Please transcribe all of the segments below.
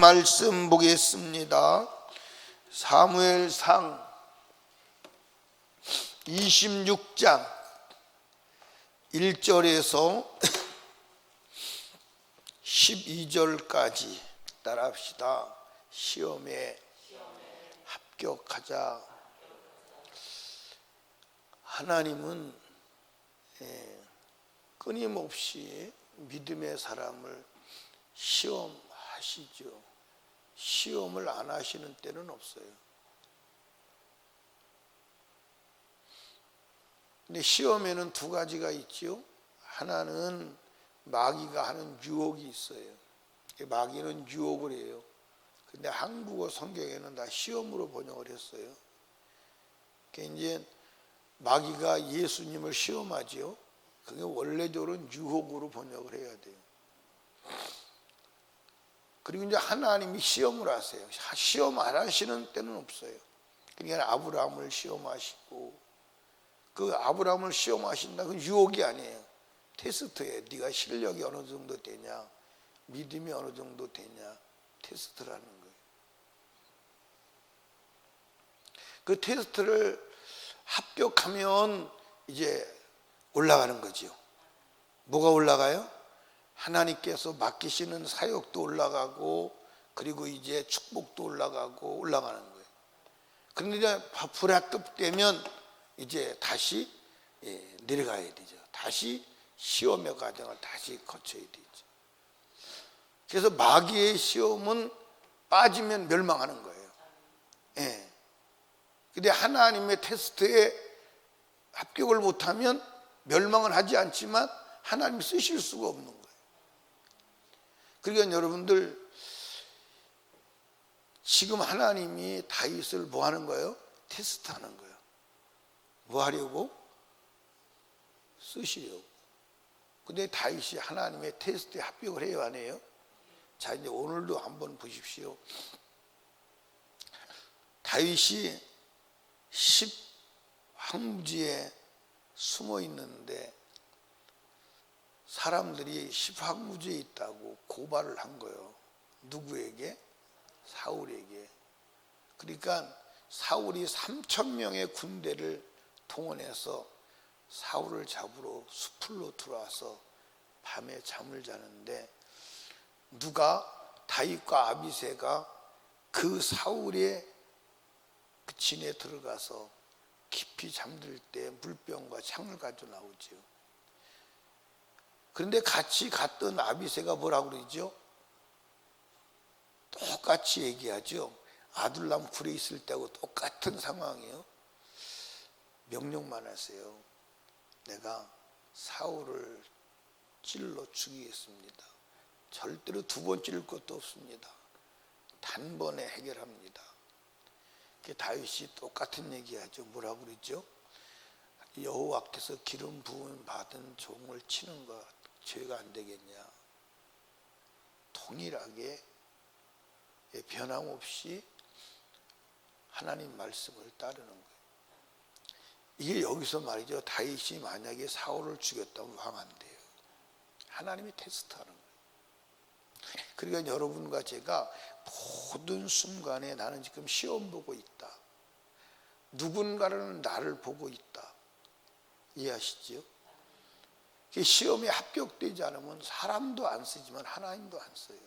말씀 보겠습니다. 사무엘상 26장 1절에서 12절까지 따라합시다. 시험에 합격하자. 하나님은 끊임없이 믿음의 사람을 시험하시죠. 시험을 안 하시는 때는 없어요. 근데 시험에는 두 가지가 있죠. 하나는 마귀가 하는 유혹이 있어요. 마귀는 유혹을 해요. 근데 한국어 성경에는 다 시험으로 번역을 했어요. 그러니까 이제 마귀가 예수님을 시험하죠. 그게 원래적으로는 유혹으로 번역을 해야 돼요. 그리고 이제 하나님이 시험을 하세요. 시험 안 하시는 때는 없어요. 그러니까 아브라함을 시험하시고, 그 아브라함을 시험하신다. 그 유혹이 아니에요. 테스트예요. 네가 실력이 어느 정도 되냐, 믿음이 어느 정도 되냐, 테스트라는 거예요. 그 테스트를 합격하면 이제 올라가는 거죠. 뭐가 올라가요? 하나님께서 맡기시는 사역도 올라가고, 그리고 이제 축복도 올라가고 올라가는 거예요. 그런데 이제 불합격되면 이제 다시 내려가야 되죠. 다시 시험의 과정을 다시 거쳐야 되죠. 그래서 마귀의 시험은 빠지면 멸망하는 거예요. 근데 하나님의 테스트에 합격을 못하면 멸망은 하지 않지만 하나님이 쓰실 수가 없는 거예요. 그러니까 여러분들, 지금 하나님이 다윗을 뭐 하는 거예요? 테스트하는 거예요. 뭐 하려고? 쓰시려고. 근데 다윗이 하나님의 테스트에 합격을 해요, 안 해요? 자, 이제 오늘도 한번 보십시오. 다윗이 10황무지에 숨어 있는데 사람들이 10황무지에 있다고 고발을 한 거예요. 누구에게? 사울에게. 그러니까 사울이 3,000명의 군대를 동원해서 사울을 잡으러 숲으로 들어와서 밤에 잠을 자는데, 누가, 다윗과 아비새가 그 사울의 그 진에 들어가서 깊이 잠들 때 물병과 창을 가지고 나오죠. 그런데 같이 갔던 아비새가 뭐라고 그러죠? 똑같이 얘기하죠. 아둘람 굴에 있을 때하고 똑같은 상황이에요. 명령만 하세요. 내가 사울을 찔러 죽이겠습니다. 절대로 두 번 찌를 것도 없습니다. 단번에 해결합니다. 다윗이 똑같은 얘기하죠. 뭐라고 그러죠? 여호와께서 기름 부음 받은 종을 치는 것 죄가 안 되겠냐. 동일하게 변함없이 하나님 말씀을 따르는 거예요. 이게 여기서 말이죠. 다윗이 만약에 사울을 죽였다면 왕 안 돼요. 하나님이 테스트하는 거예요. 그러니까 여러분과 제가 모든 순간에 나는 지금 시험 보고 있다. 누군가는 나를 보고 있다. 이해하시죠? 시험에 합격되지 않으면 사람도 안 쓰지만 하나님도 안 써요.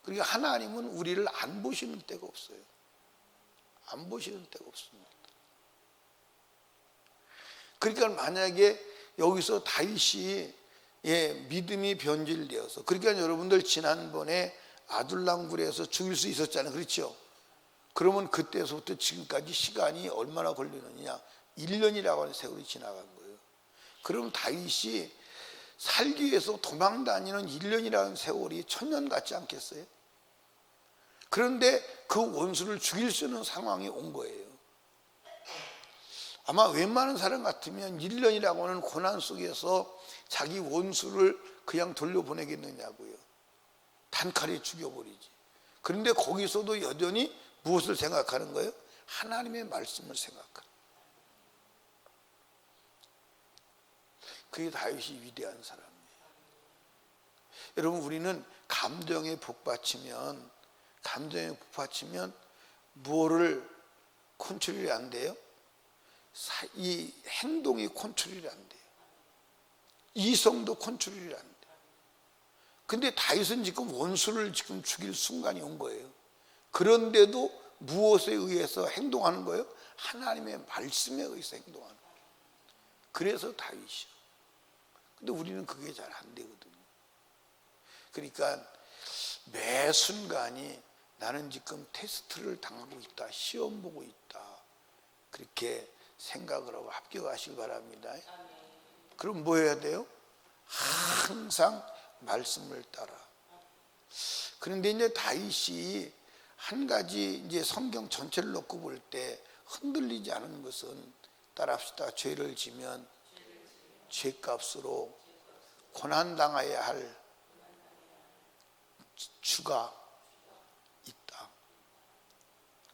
그러니까 하나님은 우리를 안 보시는 때가 없어요. 안 보시는 때가 없습니다. 그러니까 만약에 여기서 다윗이 믿음이 변질되어서, 그러니까 여러분들 지난번에 아둘람굴에서 죽일 수 있었잖아요. 그렇죠? 그러면 그때서부터 지금까지 시간이 얼마나 걸리느냐? 1년이라고 하는 세월이 지나간 거예요. 그럼 다윗이 살기 위해서 도망 다니는 1년이라는 세월이 1000년 같지 않겠어요? 그런데 그 원수를 죽일 수 있는 상황이 온 거예요. 아마 웬만한 사람 같으면 1년이라고 하는 고난 속에서 자기 원수를 그냥 돌려보내겠느냐고요. 단칼에 죽여버리지. 그런데 거기서도 여전히 무엇을 생각하는 거예요? 하나님의 말씀을 생각하는. 그게 다윗이 위대한 사람이에요. 여러분, 우리는 감정에 북받치면 뭐를 컨트롤이 안 돼요? 이 행동이 컨트롤이 안 돼요. 이성도 컨트롤이 안 돼요. 근데 다윗은 지금 원수를 지금 죽일 순간이 온 거예요. 그런데도 무엇에 의해서 행동하는 거예요? 하나님의 말씀에 의해서 행동하는 거예요. 그래서 다윗이요. 근데 우리는 그게 잘 안 되거든요. 그러니까 매 순간이 나는 지금 테스트를 당하고 있다, 시험 보고 있다, 그렇게 생각을 하고 합격하시기 바랍니다. 그럼 뭐 해야 돼요? 항상 말씀을 따라. 그런데 이제 다윗이 한 가지 이제 성경 전체를 놓고 볼 때 흔들리지 않은 것은, 따라합시다. 죄를 지면 죄값으로 고난당해야 할 주가 있다.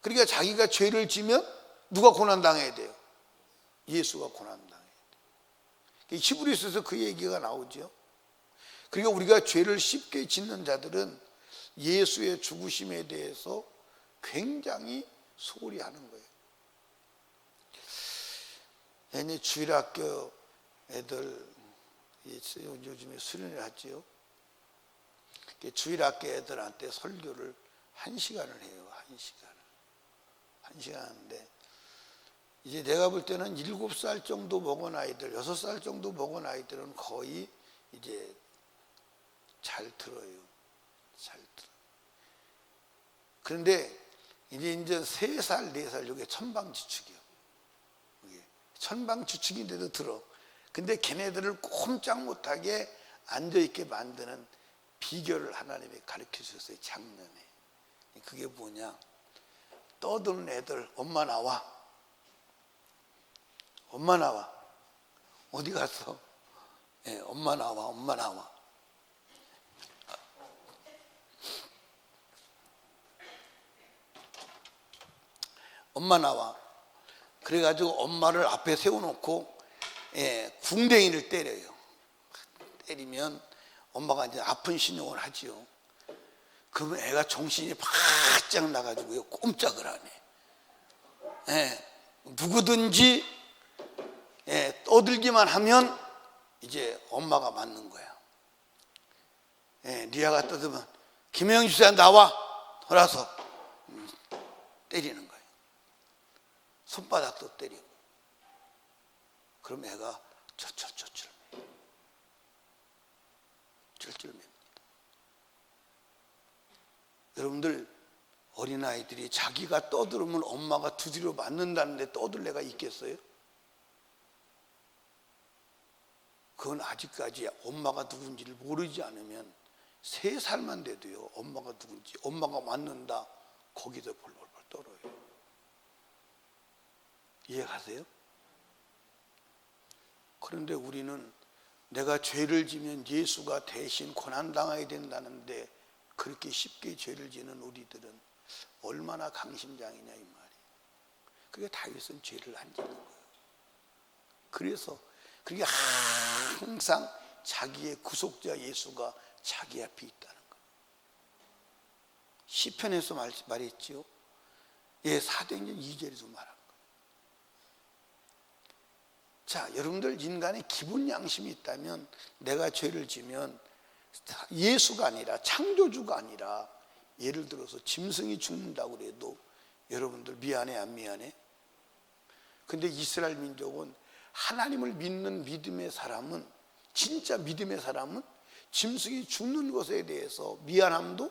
그러니까 자기가 죄를 지면 누가 고난당해야 돼요? 예수가 고난당해야 돼요. 히브리서에서 그 얘기가 나오죠. 그러니까 우리가 죄를 쉽게 짓는 자들은 예수의 죽으심에 대해서 굉장히 소홀히 하는 거예요. 얘네 주일학교 애들 요즘에 수련을 하지요. 주일학교 애들한테 설교를 1시간을 해요. 1시간 하는데, 이제 내가 볼 때는 7살 정도 먹은 아이들, 6살 정도 먹은 아이들은 거의 이제 잘 들어요. 잘 들어. 그런데 이제 3살, 4살, 이게 천방지축이요. 천방지축인데도 들어. 근데 걔네들을 꼼짝 못하게 앉아있게 만드는 비결을 하나님이 가르쳐 주셨어요. 작년에. 그게 뭐냐? 떠드는 애들, 엄마 나와. 엄마 나와. 어디 갔어? 네, 엄마 나와, 엄마 나와. 엄마 나와. 그래가지고 엄마를 앞에 세워놓고 궁뎅이를 때려요. 때리면 엄마가 이제 아픈 신용을 하지요. 그러면 애가 정신이 바짝 나가지고요, 꼼짝을 안 해. 누구든지 떠들기만 하면 이제 엄마가 맞는 거야. 리아가 떠들면 김영희 집사 나와. 돌아서 때리는 거예요. 손바닥도 때리고. 그럼 애가 쩔쩔맵니다. 여러분들, 어린아이들이 자기가 떠들면 엄마가 두드려 맞는다는데 떠들 애가 있겠어요? 그건 아직까지 엄마가 누군지를 모르지 않으면, 3살만 돼도요, 엄마가 누군지, 엄마가 맞는다, 거기서 벌벌 떨어요. 이해가세요? 그런데 우리는 내가 죄를 지면 예수가 대신 고난당해야 된다는데 그렇게 쉽게 죄를 지는 우리들은 얼마나 강심장이냐 이 말이에요. 그게 다윗은 죄를 안 지는 거예요. 그래서 그게 항상 자기의 구속자 예수가 자기 앞에 있다는 거예요. 시편에서 말했지요. 사도행전 2절에서 말한 거예요. 자, 여러분들, 인간의 기본 양심이 있다면 내가 죄를 지면 예수가 아니라, 창조주가 아니라, 예를 들어서 짐승이 죽는다고 그래도 여러분들 미안해 안 미안해? 근데 이스라엘 민족은, 하나님을 믿는 믿음의 사람은, 진짜 믿음의 사람은 짐승이 죽는 것에 대해서 미안함도,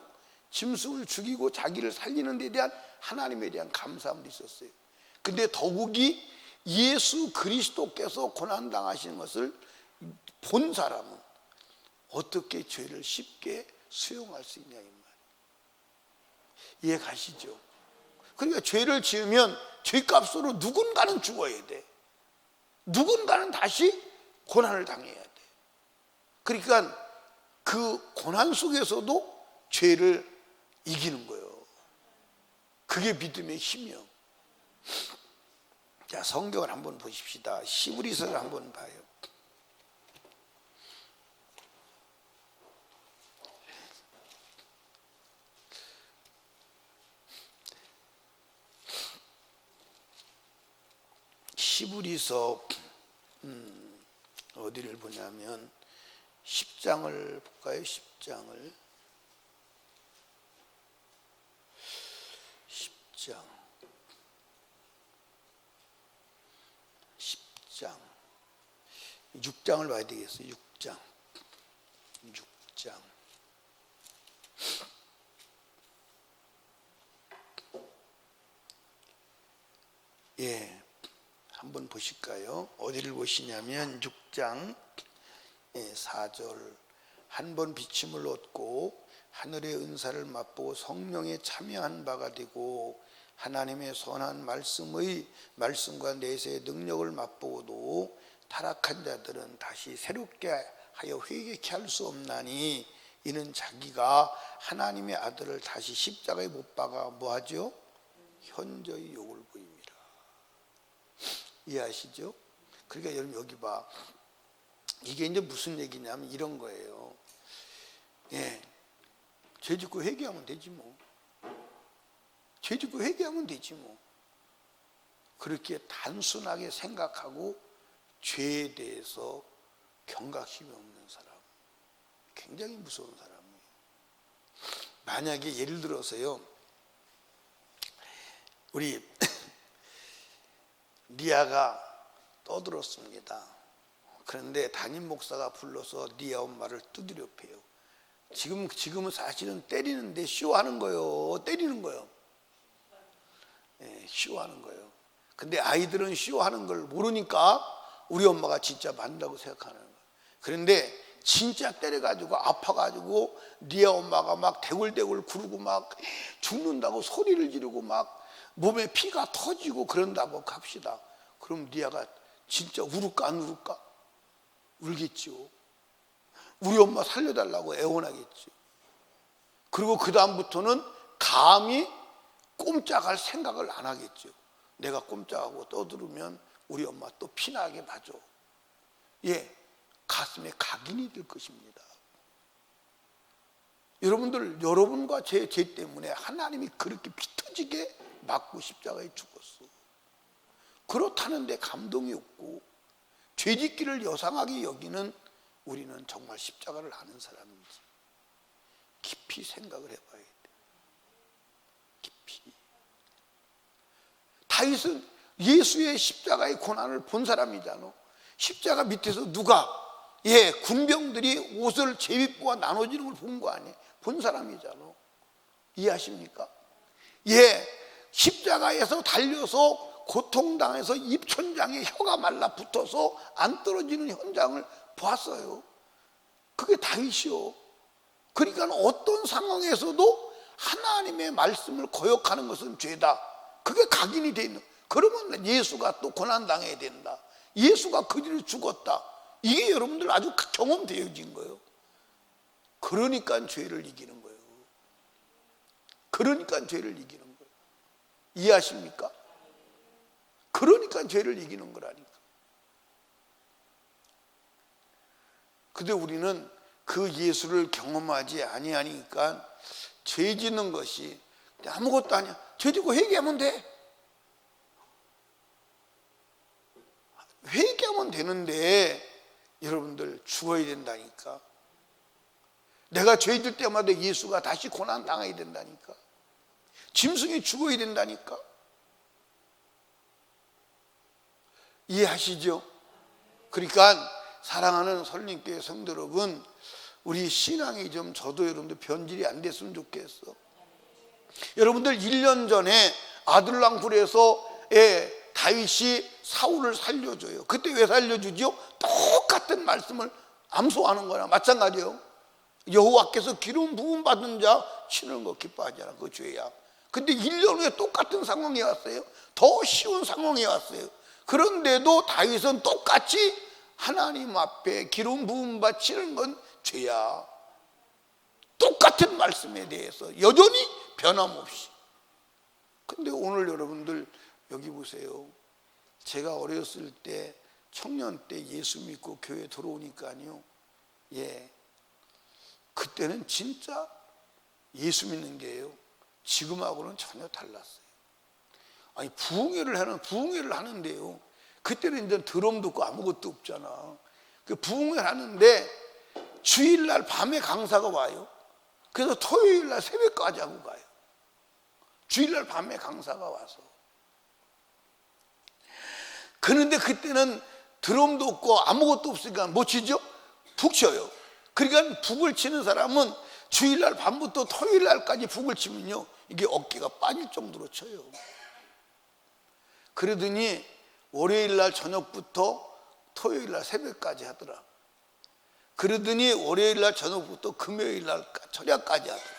짐승을 죽이고 자기를 살리는 데 대한 하나님에 대한 감사함도 있었어요. 근데 더욱이 예수 그리스도께서 고난당하시는 것을 본 사람은 어떻게 죄를 쉽게 수용할 수 있냐 이 말이에요. 이해 가시죠? 그러니까 죄를 지으면 죄값으로 누군가는 죽어야 돼. 누군가는 다시 고난을 당해야 돼. 그러니까 그 고난 속에서도 죄를 이기는 거예요. 그게 믿음의 힘이요. 자, 성경을 한번 보십시다. 히브리서를 한번 봐요. 히브리서 어디를 보냐면 10장을 볼까요? 10장 6장을 봐야 되겠어요. 6장 예, 한번 보실까요? 어디를 보시냐면 6장 4절 한 번 비침을 얻고 하늘의 은사를 맛보고 성령에 참여한 바가 되고 하나님의 선한 말씀과 내세의 능력을 맛보고도 타락한 자들은 다시 새롭게 하여 회개케 할 수 없나니 이는 자기가 하나님의 아들을 다시 십자가에 못 박아 뭐하죠? 현저히 욕을 보입니다. 이해하시죠? 그러니까 여러분 여기 봐. 이게 이제 무슨 얘기냐면 이런 거예요. 예, 죄 짓고 회개하면 되지 뭐. 죄 짓고 회개하면 되지 뭐. 그렇게 단순하게 생각하고 죄에 대해서 경각심이 없는 사람, 굉장히 무서운 사람이에요. 만약에 예를 들어서요, 우리 리아가 떠들었습니다. 그런데 담임 목사가 불러서 리아 엄마를 두드려 패요. 지금은 사실은 때리는데 쇼하는 거예요. 때리는 거예요. 예, 쇼하는 거예요. 근데 아이들은 쇼하는 걸 모르니까 우리 엄마가 진짜 맞다고 생각하는 거예요. 그런데 진짜 때려가지고 아파가지고 리아 엄마가 막 대굴대굴 구르고 막 죽는다고 소리를 지르고 막 몸에 피가 터지고 그런다고 합시다. 그럼 리아가 진짜 울을까 안 울을까? 울겠죠. 우리 엄마 살려달라고 애원하겠죠. 그리고 그 다음부터는 감히 꼼짝할 생각을 안 하겠죠. 내가 꼼짝하고 떠들으면 우리 엄마 또 피나게 맞아. 예, 가슴에 각인이 될 것입니다. 여러분과 제 때문에 하나님이 그렇게 피 터지게 맞고 십자가에 죽었어. 그렇다는데 감동이 없고 죄짓기를 여상하게 여기는 우리는 정말 십자가를 아는 사람인지 깊이 생각을 해봐야 돼. 깊이. 다윗은 예수의 십자가의 고난을 본 사람이잖아. 십자가 밑에서 누가 군병들이 옷을 제비뽑아 나눠지는 걸 본 거 아니에요. 본 사람이잖아. 이해하십니까? 십자가에서 달려서 고통당해서 입천장에 혀가 말라붙어서 안 떨어지는 현장을 보았어요. 그게 다윗이요. 그러니까 어떤 상황에서도 하나님의 말씀을 거역하는 것은 죄다. 그게 각인이 돼 있는. 그러면 예수가 또 고난당해야 된다. 예수가 그 일을 죽었다. 이게 여러분들 아주 경험되어진 거예요. 그러니까 죄를 이기는 거예요. 그러니까 죄를 이기는 거예요. 이해하십니까? 그러니까 죄를 이기는 거라니까. 근데 우리는 그 예수를 경험하지 아니하니까 죄 짓는 것이 아무것도 아니야. 죄 짓고 회개하면 돼. 회개하면 되는데 여러분들 죽어야 된다니까. 내가 죄 질 때마다 예수가 다시 고난 당해야 된다니까. 짐승이 죽어야 된다니까. 이해하시죠? 그러니까 사랑하는 설림교회 성도 여러분, 우리 신앙이 좀 저도 여러분들 변질이 안 됐으면 좋겠어. 여러분들 1년 전에 아둘람 굴에서 다윗이 사울을 살려줘요. 그때 왜 살려주죠? 똑같은 말씀을 암송하는 거나 마찬가지예요. 여호와께서 기름 부음 받은 자 치는 거 기뻐하잖아. 그거 죄야. 근데 1년 후에 똑같은 상황이 왔어요. 더 쉬운 상황이 왔어요. 그런데도 다윗은 똑같이 하나님 앞에 기름 부음 바치는 건 죄야. 똑같은 말씀에 대해서 여전히 변함없이. 근데 오늘 여러분들 여기 보세요. 제가 어렸을 때 청년 때 예수 믿고 교회 들어오니까요. 그때는 진짜 예수 믿는 게요. 지금하고는 전혀 달랐어요. 아니 부흥회를 하는데요. 그때는 이제 드럼도 없고 아무것도 없잖아. 그 부흥을 하는데 주일날 밤에 강사가 와요. 그래서 토요일날 새벽까지 하고 가요. 주일날 밤에 강사가 와서. 그런데 그때는 드럼도 없고 아무것도 없으니까 못 치죠? 북 쳐요. 그러니까 북을 치는 사람은 주일날 밤부터 토요일날까지 북을 치면요, 이게 어깨가 빠질 정도로 쳐요. 그러더니 월요일날 저녁부터 토요일날 새벽까지 하더라. 그러더니 월요일날 저녁부터 금요일날 저녁까지 하더라.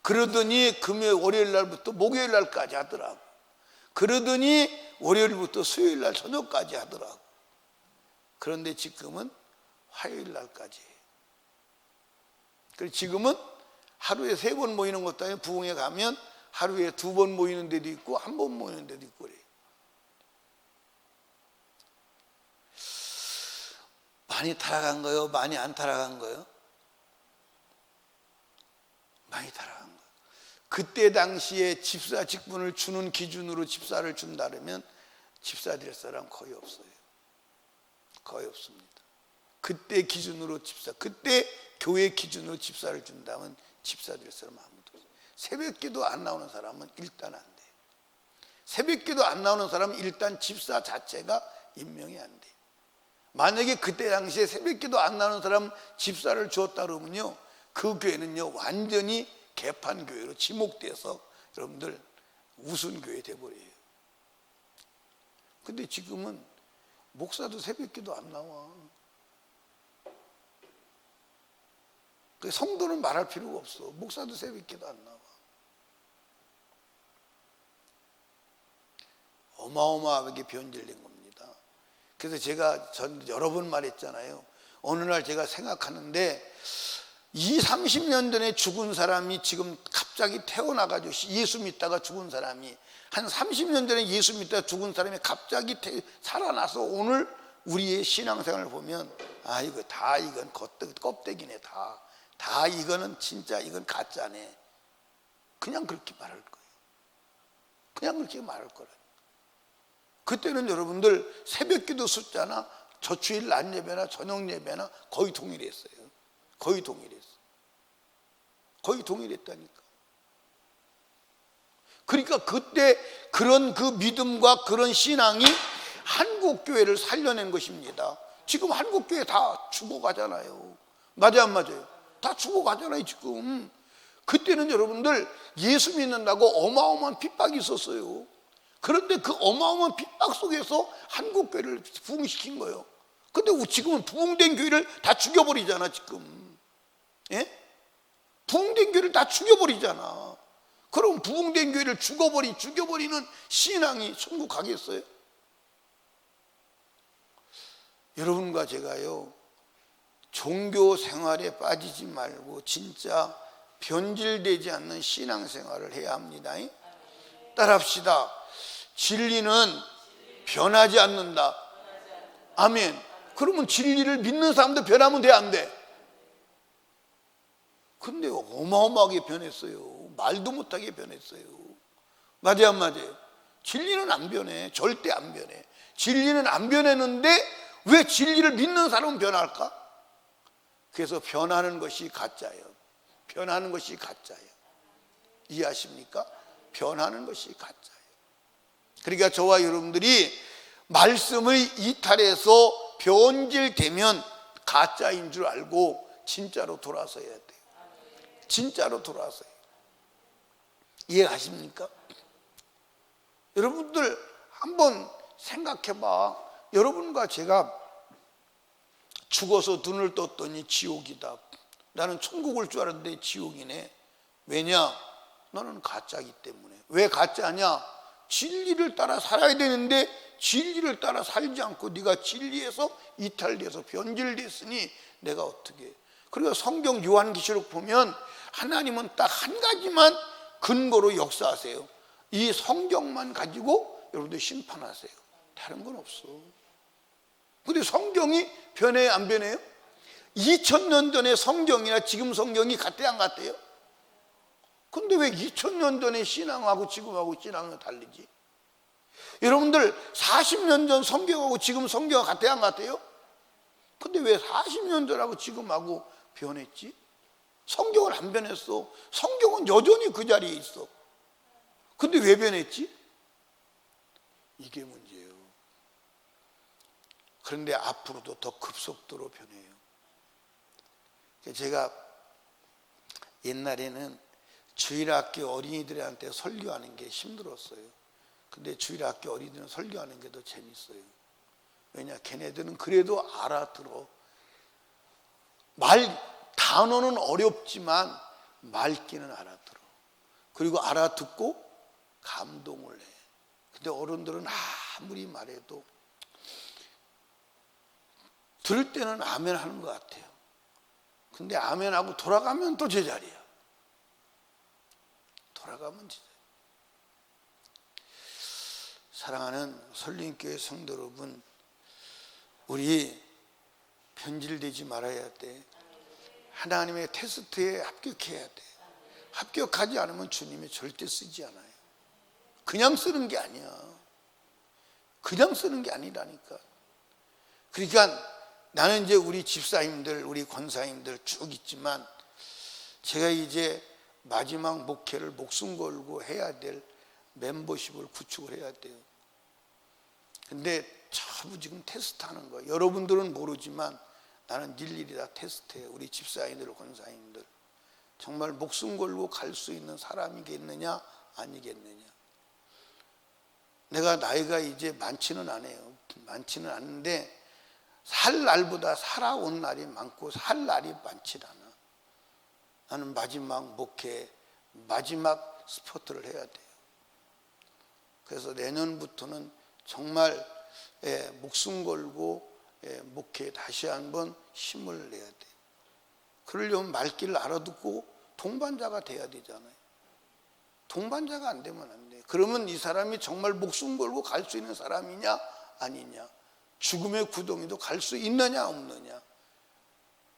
그러더니 월요일날부터 목요일날까지 하더라고. 그러더니 월요일부터 수요일날 저녁까지 하더라고. 그런데 지금은 화요일날까지 해요. 그래서 지금은 하루에 3번 모이는 것도 아니고 부흥회 가면 하루에 2번 모이는 데도 있고 1번 모이는 데도 있고 그래요. 많이 타락한 거요? 많이 안 타락한 거요? 많이 타락한 거예요. 그때 당시에 집사 직분을 주는 기준으로 집사를 준다면 집사 될 사람 거의 없어요. 거의 없습니다. 그때 기준으로 집사, 그때 교회 기준으로 집사를 준다면 집사 될 사람 아무도 없어요. 새벽기도 안 나오는 사람은 일단 안 돼요. 새벽기도 안 나오는 사람은 일단 집사 자체가 임명이 안 돼요. 만약에 그때 당시에 새벽기도 안 나오는 사람 집사를 주었다 그러면요, 그 교회는요 완전히 개판 교회로 지목돼서 여러분들 우스운 교회 돼버려요. 근데 지금은 목사도 새벽기도 안 나와. 성도는 말할 필요가 없어. 목사도 새벽기도 안 나와. 어마어마하게 변질된 겁니다. 그래서 제가 여러 번 말했잖아요. 어느 날 제가 생각하는데 30년 전에 죽은 사람이 지금 갑자기 태어나가지고 예수 믿다가 죽은 사람이, 한 30년 전에 예수 믿다가 죽은 사람이 갑자기 살아나서 오늘 우리의 신앙생활을 보면, 아, 이거 다 이건 껍데기네. 다 이거는 진짜, 이건 가짜네. 그냥 그렇게 말할 거예요. 그냥 그렇게 말할 거라. 그때는 여러분들 새벽기도 숫자나 저주일 낮 예배나 저녁 예배나 거의 동일했어요. 거의 동일했어. 거의 동일했다니까. 그러니까 그때 그런 그 믿음과 그런 신앙이 한국 교회를 살려낸 것입니다. 지금 한국 교회 다 죽어가잖아요. 맞아요, 안 맞아요? 다 죽어가잖아요, 지금. 그때는 여러분들 예수 믿는다고 어마어마한 핍박이 있었어요. 그런데 그 어마어마한 핍박 속에서 한국 교회를 부흥시킨 거예요. 근데 지금은 부흥된 교회를 다 죽여버리잖아, 지금. 예? 부흥된 교회를 다 죽여버리잖아. 그럼 부흥된 교회를 죽여버리는 신앙이 천국 가겠어요? 여러분과 제가요, 종교 생활에 빠지지 말고 진짜 변질되지 않는 신앙생활을 해야 합니다. 따라합시다. 진리는 변하지 않는다. 아멘. 그러면 진리를 믿는 사람도 변하면 돼, 안 돼? 근데 어마어마하게 변했어요. 말도 못하게 변했어요. 맞아요, 안 맞아요? 진리는 안 변해. 절대 안 변해. 진리는 안 변했는데 왜 진리를 믿는 사람은 변할까? 그래서 변하는 것이 가짜예요. 변하는 것이 가짜예요. 이해하십니까? 변하는 것이 가짜예요. 그러니까 저와 여러분들이 말씀을 이탈해서 변질되면 가짜인 줄 알고 진짜로 돌아서야 돼요. 진짜로 돌아서요. 이해가십니까? 여러분들 한번 생각해봐. 여러분과 제가 죽어서 눈을 떴더니 지옥이다. 나는 천국 올 줄 알았는데 지옥이네. 왜냐? 너는 가짜이기 때문에. 왜 가짜냐? 진리를 따라 살아야 되는데 진리를 따라 살지 않고 네가 진리에서 이탈돼서 변질됐으니 내가 어떻게 해? 그리고 성경 요한계시록 보면 하나님은 딱 한 가지만 근거로 역사하세요. 이 성경만 가지고 여러분들 심판하세요. 다른 건 없어. 근데 성경이 변해요, 안 변해요? 2000년 전의 성경이나 지금 성경이 같아요, 안 같아요? 근데 왜 2000년 전의 신앙하고 지금하고 신앙은 다르지? 여러분들 40년 전 성경하고 지금 성경 같아요, 안 같아요? 근데 왜 40년 전하고 지금하고 변했지? 성경은 안 변했어. 성경은 여전히 그 자리에 있어. 근데 왜 변했지? 이게 문제예요. 그런데 앞으로도 더 급속도로 변해요. 제가 옛날에는 주일학교 어린이들한테 설교하는 게 힘들었어요. 근데 주일학교 어린이들은 설교하는 게 더 재밌어요. 왜냐, 걔네들은 그래도 알아들어. 단어는 어렵지만 말귀는 알아들어. 그리고 알아듣고 감동을 해. 근데 어른들은 아무리 말해도 들을 때는 아멘 하는 것 같아요. 근데 아멘 하고 돌아가면 또 제자리야. 돌아가면 제자리야. 사랑하는 설림교회 성도 여러분, 우리 변질되지 말아야 돼. 하나님의 테스트에 합격해야 돼. 합격하지 않으면 주님이 절대 쓰지 않아요. 그냥 쓰는 게 아니야. 그냥 쓰는 게 아니라니까. 그러니까 나는 이제 우리 집사님들, 우리 권사님들 쭉 있지만 제가 이제 마지막 목회를 목숨 걸고 해야 될 멤버십을 구축을 해야 돼요. 근데 전부 지금 테스트하는 거예요. 여러분들은 모르지만 나는 일일이 다 테스트해요. 우리 집사님들, 권사님들. 정말 목숨 걸고 갈 수 있는 사람이겠느냐 아니겠느냐. 내가 나이가 이제 많지는 않아요. 많지는 않은데 살 날보다 살아온 날이 많고 살 날이 많지 않아. 나는 마지막 목회, 마지막 스포트를 해야 돼요. 그래서 내년부터는 정말 목숨 걸고 목회에 다시 한번 힘을 내야 돼요. 그러려면 말귀를 알아듣고 동반자가 돼야 되잖아요. 동반자가 안 되면 안 돼. 그러면 이 사람이 정말 목숨 걸고 갈 수 있는 사람이냐 아니냐, 죽음의 구덩이도 갈 수 있느냐 없느냐.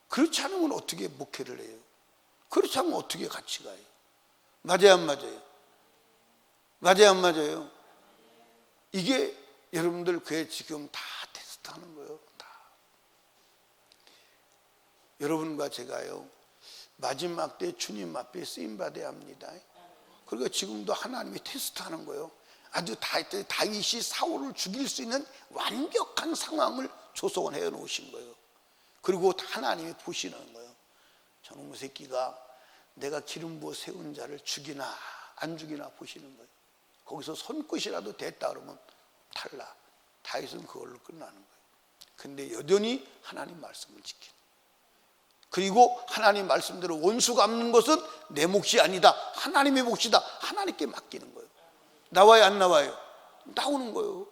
그렇지 않으면 어떻게 목회를 해요? 그렇지 않으면 어떻게 같이 가요? 맞아요 안 맞아요? 맞아요 안 맞아요? 이게 여러분들 교회 지금 다 테스트하는 거예요. 다. 여러분과 제가요 마지막 때 주님 앞에 쓰임받아야 합니다. 그러니까 지금도 하나님이 테스트하는 거예요. 아주 다윗이 사울을 죽일 수 있는 완벽한 상황을 조성해 놓으신 거예요. 그리고 하나님이 보시는 거예요. 저놈의 새끼가 내가 기름 부어 세운 자를 죽이나 안 죽이나 보시는 거예요. 거기서 손끝이라도 됐다 그러면 탈락. 다윗은 그걸로 끝나는 거예요. 근데 여전히 하나님 말씀을 지키는. 그리고 하나님 말씀대로 원수 갚는 것은 내 몫이 아니다. 하나님의 몫이다. 하나님께 맡기는 거예요. 나와요 안 나와요? 나오는 거예요.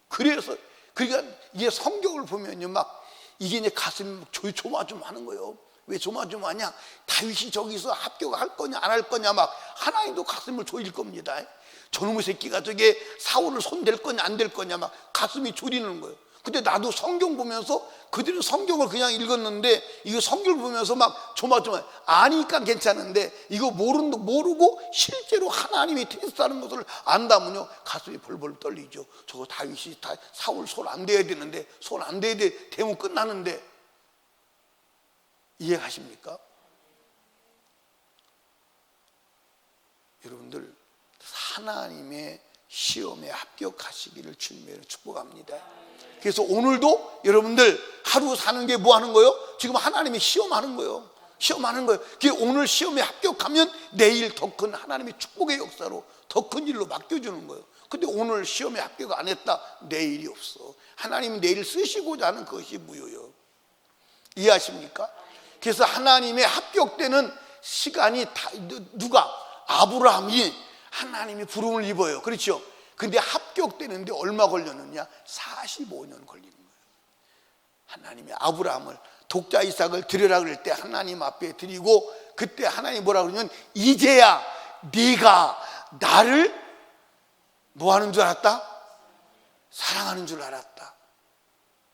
그래서 그러니까 이게 성경을 보면요 막 이게 이제 가슴이 조마조마하는 거예요. 왜 조마조마하냐? 다윗이 저기서 합격할 거냐 안 할 거냐 막 하나님도 가슴을 졸일 겁니다. 저놈의 새끼가 저게 사울을 손댈 거냐 안 될 거냐 막 가슴이 졸이는 거예요. 근데 나도 성경 보면서 그들은 성경을 그냥 읽었는데 이거 성경을 보면서 막 조마조마 아니까 괜찮은데 이거 모르고 실제로 하나님이 테스트하는 것을 안다면요 가슴이 벌벌 떨리죠. 저거 다윗이 사울 손 안 대야 되는데 손 안 대야 돼 되면 끝나는데. 이해하십니까? 여러분들 하나님의 시험에 합격하시기를 주님으로 축복합니다. 그래서 오늘도 여러분들 하루 사는 게 뭐 하는 거예요? 지금 하나님이 시험하는 거예요. 시험하는 거예요. 오늘 시험에 합격하면 내일 더 큰 하나님의 축복의 역사로 더 큰 일로 맡겨주는 거예요. 근데 오늘 시험에 합격 안 했다? 내일이 없어. 하나님이 내일 쓰시고자 하는 것이 무효예요. 이해하십니까? 그래서 하나님의 합격되는 시간이 누가? 아브라함이 하나님이 부름을 입어요. 그렇죠? 근데 합격되는데 얼마 걸렸느냐? 45년 걸리는 거예요. 하나님이 아브라함을 독자 이삭을 드리라 그럴 때 하나님 앞에 드리고 그때 하나님이 뭐라 그러냐면 이제야 네가 나를 뭐 하는 줄 알았다? 사랑하는 줄 알았다.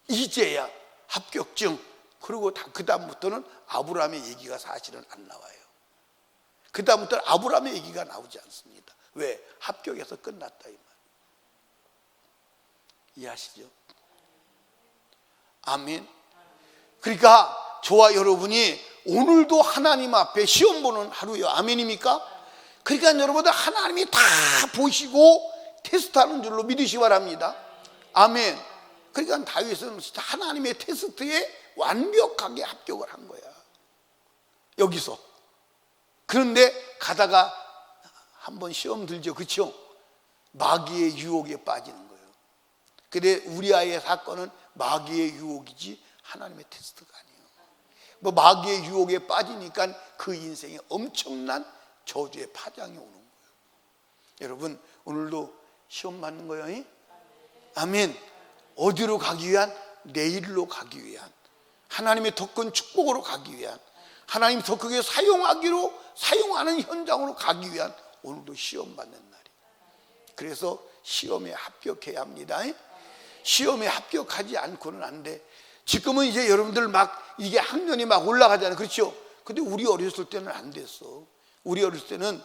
이제야 합격증. 그리고 그 다음부터는 아브라함의 얘기가 사실은 안 나와요. 그 다음부터는 아브라함의 얘기가 나오지 않습니다. 왜? 합격해서 끝났다 이 말. 이해하시죠? 아멘. 그러니까 저와 여러분이 오늘도 하나님 앞에 시험 보는 하루예요. 아멘입니까? 그러니까 여러분들 하나님이 다 보시고 테스트하는 줄로 믿으시기 바랍니다. 아멘. 그러니까 다윗은 진짜 하나님의 테스트에 완벽하게 합격을 한 거야, 여기서. 그런데 가다가 한번 시험 들죠, 그렇죠? 마귀의 유혹에 빠지는 거예요. 근데 우리아의 사건은 마귀의 유혹이지 하나님의 테스트가 아니에요. 뭐 마귀의 유혹에 빠지니까 그 인생에 엄청난 저주의 파장이 오는 거예요. 여러분 오늘도 시험 받는 거예요. 아멘. 어디로 가기 위한? 내일로 가기 위한, 하나님의 더 큰 축복으로 가기 위한, 하나님 더 크게 사용하는 현장으로 가기 위한 오늘도 시험 받는 날이에요. 그래서 시험에 합격해야 합니다. 시험에 합격하지 않고는 안 돼. 지금은 이제 여러분들 막 이게 학년이 막 올라가잖아요, 그렇죠? 근데 우리 어렸을 때는 안 됐어. 우리 어렸을 때는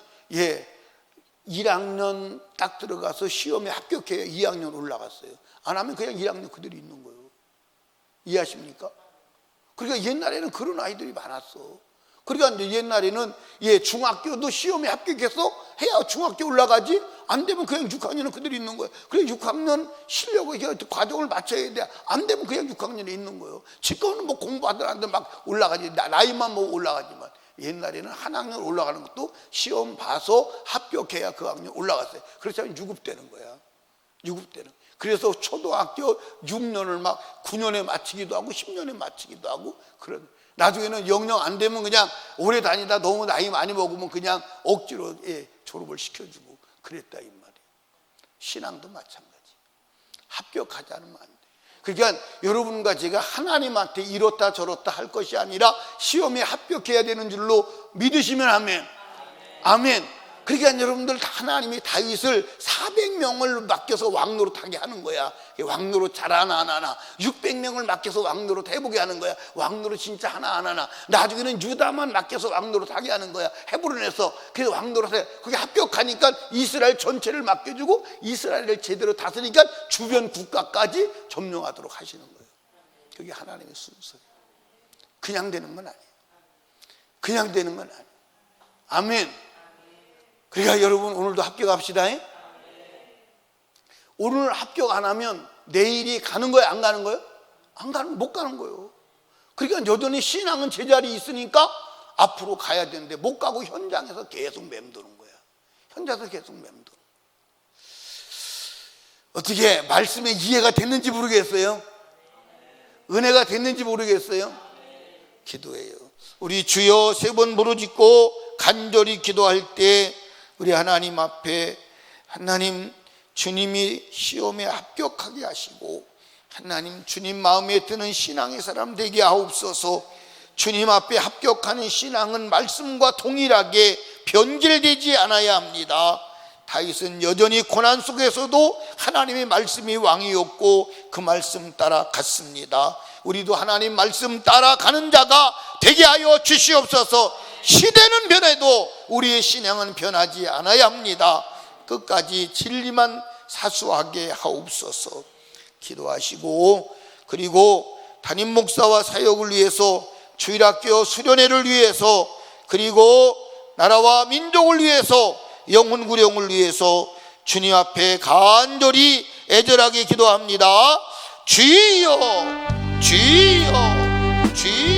1학년 딱 들어가서 시험에 합격해야 2학년 올라갔어요. 안 하면 그냥 1학년 그대로 있는 거예요. 이해하십니까? 그러니까 옛날에는 그런 아이들이 많았어. 그러니까 이제 옛날에는 중학교도 시험에 합격해서 해야 중학교 올라가지, 안 되면 그냥 6학년은 그대로 있는 거예요. 그래 6학년 실력을 과정을 맞춰야 돼. 안 되면 그냥 6학년에 있는 거예요. 지금은 뭐 공부하든 안 하든 막 올라가지, 나이만 뭐 올라가지만 옛날에는 한 학년 올라가는 것도 시험 봐서 합격해야 그 학년 올라갔어요. 그렇지 않으면 유급되는 거야. 유급되는. 그래서 초등학교 6년을 막 9년에 마치기도 하고 10년에 마치기도 하고, 그런. 나중에는 영영 안 되면 그냥 오래 다니다 너무 나이 많이 먹으면 그냥 억지로 졸업을 시켜주고 그랬다, 이 말이에요. 신앙도 마찬가지. 합격하지 않으면 안 돼. 그러니까 여러분과 제가 하나님한테 이렇다 저렇다 할 것이 아니라 시험에 합격해야 되는 줄로 믿으시면 아멘. 아멘. 그러니까 여러분들 하나님이 다윗을 400명을 맡겨서 왕노릇하게 하는 거야. 왕노릇 잘하나 안 하나. 600명을 맡겨서 왕노릇 해보게 하는 거야. 왕노릇 진짜 하나 안 하나. 나중에는 유다만 맡겨서 왕노릇하게 하는 거야. 헤브론에서. 그래서 왕노릇에 그게 합격하니까 이스라엘 전체를 맡겨주고 이스라엘을 제대로 다스리니까 주변 국가까지 점령하도록 하시는 거예요. 그게 하나님의 순서예요. 그냥 되는 건 아니에요. 그냥 되는 건 아니에요. 아멘. 그러니까 여러분 오늘도 합격합시다. 오늘 합격 안 하면 내일이 가는 거예요, 안 가는 거예요? 못 가는 거예요. 그러니까 여전히 신앙은 제자리에 있으니까 앞으로 가야 되는데 못 가고 현장에서 계속 맴도는 거야. 현장에서 계속 맴도는. 어떻게 말씀에 이해가 됐는지 모르겠어요. 은혜가 됐는지 모르겠어요. 기도해요. 우리 주여 3번 부르짖고 간절히 기도할 때 우리 하나님 앞에, 하나님 주님이 시험에 합격하게 하시고 하나님 주님 마음에 드는 신앙의 사람 되게 하옵소서. 주님 앞에 합격하는 신앙은 말씀과 동일하게 변질되지 않아야 합니다. 다윗은 여전히 고난 속에서도 하나님의 말씀이 왕이었고 그 말씀 따라 갔습니다. 우리도 하나님 말씀 따라가는 자가 되게 하여 주시옵소서. 시대는 변해도 우리의 신앙은 변하지 않아야 합니다. 끝까지 진리만 사수하게 하옵소서. 기도하시고, 그리고 담임 목사와 사역을 위해서, 주일학교 수련회를 위해서, 그리고 나라와 민족을 위해서, 영혼 구령을 위해서 주님 앞에 간절히 애절하게 기도합니다. 주여, 주여, 주여.